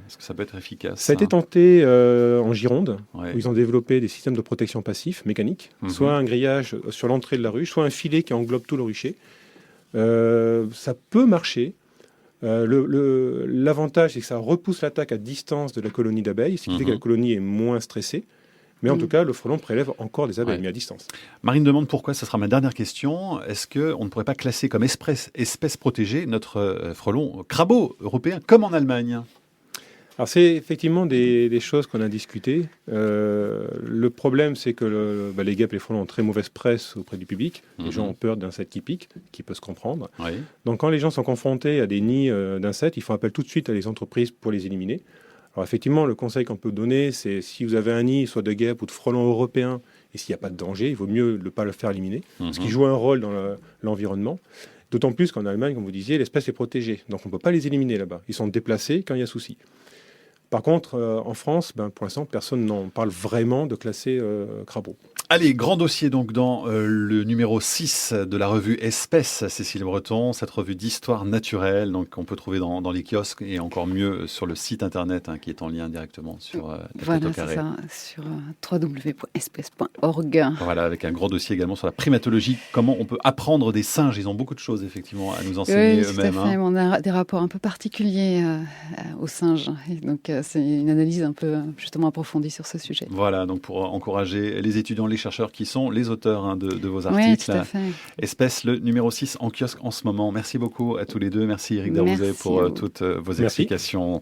Est-ce que ça peut être efficace? Ça a été tenté en Gironde, Ouais. où ils ont développé des systèmes de protection passifs mécaniques, soit un grillage sur l'entrée de la ruche, soit un filet qui englobe tout le rucher. Ça peut marcher. L'avantage, c'est que ça repousse l'attaque à distance de la colonie d'abeilles, ce qui fait que la colonie est moins stressée. Mais en tout cas, le frelon prélève encore des abeilles, Ouais. mais à distance. Marine demande pourquoi, ça sera ma dernière question. Est-ce qu'on ne pourrait pas classer comme espèce protégée notre frelon crabeau européen, comme en Allemagne? Alors, c'est effectivement des choses qu'on a discutées. Le problème, c'est que les guêpes et les frelons ont très mauvaise presse auprès du public. Les gens ont peur d'insectes qui piquent, qui peut se comprendre. Oui. Donc, quand les gens sont confrontés à des nids d'insectes, ils font appel tout de suite à les entreprises pour les éliminer. Alors, effectivement, le conseil qu'on peut donner, c'est si vous avez un nid, soit de guêpes ou de frelons européens, et s'il n'y a pas de danger, il vaut mieux ne pas le faire éliminer, parce qu'ils jouent un rôle dans l'environnement. D'autant plus qu'en Allemagne, comme vous disiez, l'espèce est protégée. Donc, on ne peut pas les éliminer là-bas. Ils sont déplacés quand il y a souci. Par contre, en France, pour l'instant, personne n'en parle vraiment de classer crabeau. Allez, grand dossier donc dans le numéro 6 de la revue Espèces, Cécile Breton, cette revue d'histoire naturelle, donc on peut trouver dans les kiosques et encore mieux sur le site internet qui est en lien directement sur la Voilà, tête au c'est carré. ça, sur www.espèces.org. Voilà, avec un gros dossier également sur la primatologie, comment on peut apprendre des singes. Ils ont beaucoup de choses effectivement à nous enseigner Oui, tout à eux-mêmes. fait. On a des rapports un peu particuliers aux singes. Et donc, c'est une analyse un peu justement approfondie sur ce sujet. Voilà, donc pour encourager les étudiants, les chercheurs qui sont les auteurs de vos Oui, articles. tout à fait. Espèce, le numéro 6 en kiosque en ce moment. Merci beaucoup à tous les deux. Merci Eric Darouzet Merci pour à vous. toutes vos Merci. explications.